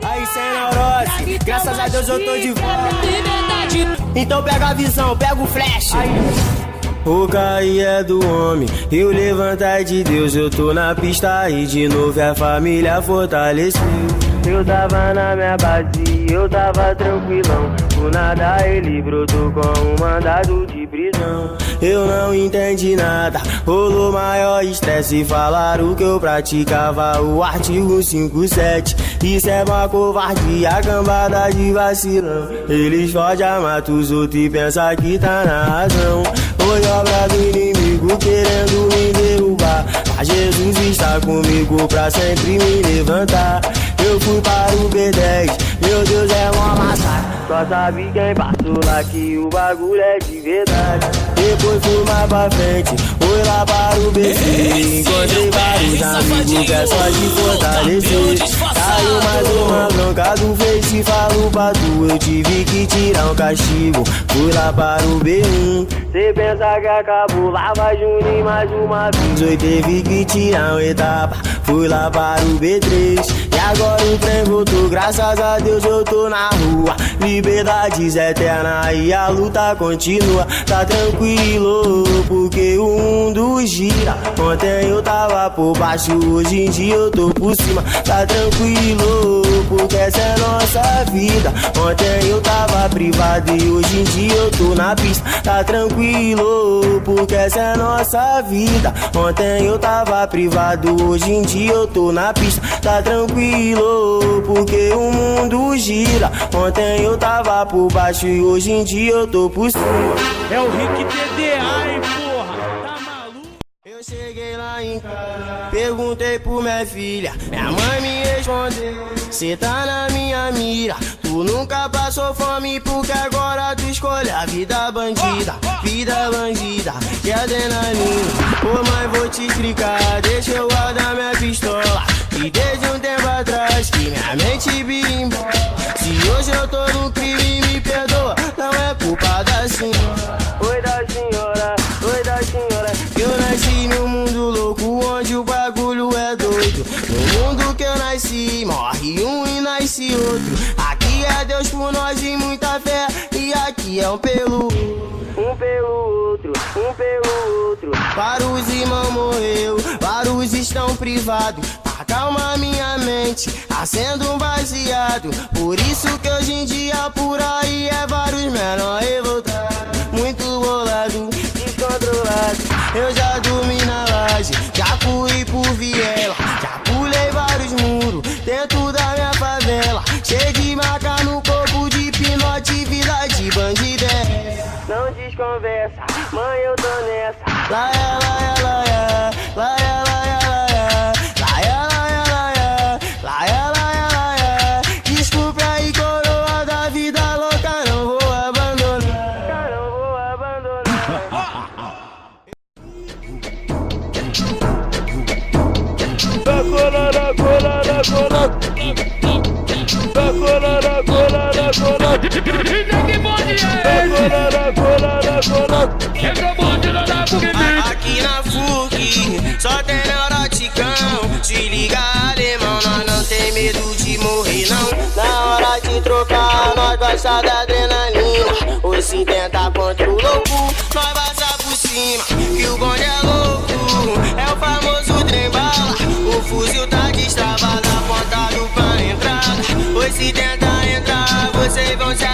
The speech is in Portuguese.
Aí sem neurose, graças a Deus eu tô de volta. Então pega a visão, pega o flash. O cair é do homem e o levantar de Deus. Eu tô na pista e de novo a família fortaleceu. Eu tava na minha base, eu tava tranquilão. Do nada ele brotou com um mandado de prisão. Eu não entendi nada, rolou maior estresse. Falaram que eu praticava o artigo 57. Isso é uma covardia, cambada de vacilão. Eles fodem, matam os outros e pensam que tá na razão. Foi obra do inimigo querendo me derrubar, mas Jesus está comigo pra sempre me levantar. Eu fui para o B10, meu Deus é uma massacre. Só sabe quem passou lá que o bagulho é de verdade. Depois fui mais pra frente, fui lá para o BC. Encontrei vários amigos que é só de fortalecer. Caiu mais uma bronca do Face, falo pra tu. Eu tive que tirar um castigo, fui lá para o B1. Cê pensa que acabou, lá vai Juninho mais uma vez. Eu teve que tirar uma etapa, fui lá para o B3. E agora o trem voltou, graças a Deus eu tô na rua. Liberdades eterna e a luta continua. Tá tranquilo, porque o mundo gira. Ontem eu tava por baixo, hoje em dia eu tô por cima. Tá tranquilo, porque essa é nossa vida. Ontem eu tava privado e hoje em dia eu tô na pista. Tá tranquilo, porque essa é nossa vida. Ontem eu tava privado, hoje em dia eu tô na pista. Tá tranquilo, porque o mundo gira. Ontem eu tava por baixo e hoje em dia eu tô por cima. É o Rick TDA, hein, porra? Tá maluco? Eu cheguei lá em casa, perguntei por minha filha. Minha mãe me respondeu: cê tá na minha mira. Tu nunca passou fome porque agora tu escolhe a vida bandida. Vida bandida, que adrenalina. Ô mãe, vou te explicar, deixa eu guardar minha pistola. E desde um tempo atrás que minha mente bimba. Se hoje eu tô no crime, me perdoa, não é culpa da senhora. Oi da senhora, oi da senhora. Eu nasci num mundo louco onde o bagulho é doido. No mundo que eu nasci, morre um e nasce outro. Aqui é Deus por nós e muita fé. E aqui é um pelo outro, um pelo outro. Vários irmãos morreu, vários estão privados. Acalma minha mente, acendo um baseado. Por isso que hoje em dia por aí é vários menor revoltado. Muito bolado, descontrolado. Eu já dormi na laje, já fui por viela. Já pulei vários muros dentro da minha favela. Cheio de maca no corpo, de pinote, vida de bandidé. Não desconversa, mãe eu tô nessa. Lá é, lá é, lá é, lá é, lá é, lá é. Lá é, lá é, lá é, lá é, lá é, lá é. Desculpe aí, coroa da vida louca, não vou abandonar. Não vou abandonar. Da cola, da cola, da cola. Da cola, da cola, da cola. Que bonde é esse? Aqui na FUC só tem neuroticão. Se liga, alemão, nós não tem medo de morrer não. Na hora de trocar, nós gosta da adrenalina. Ou se tenta contra o louco, nós passa por cima. Que o bonde é louco, é o famoso trem bala. O fuzil tá destravado, apontado pra entrada. Ou se tenta entrar, vocês vão se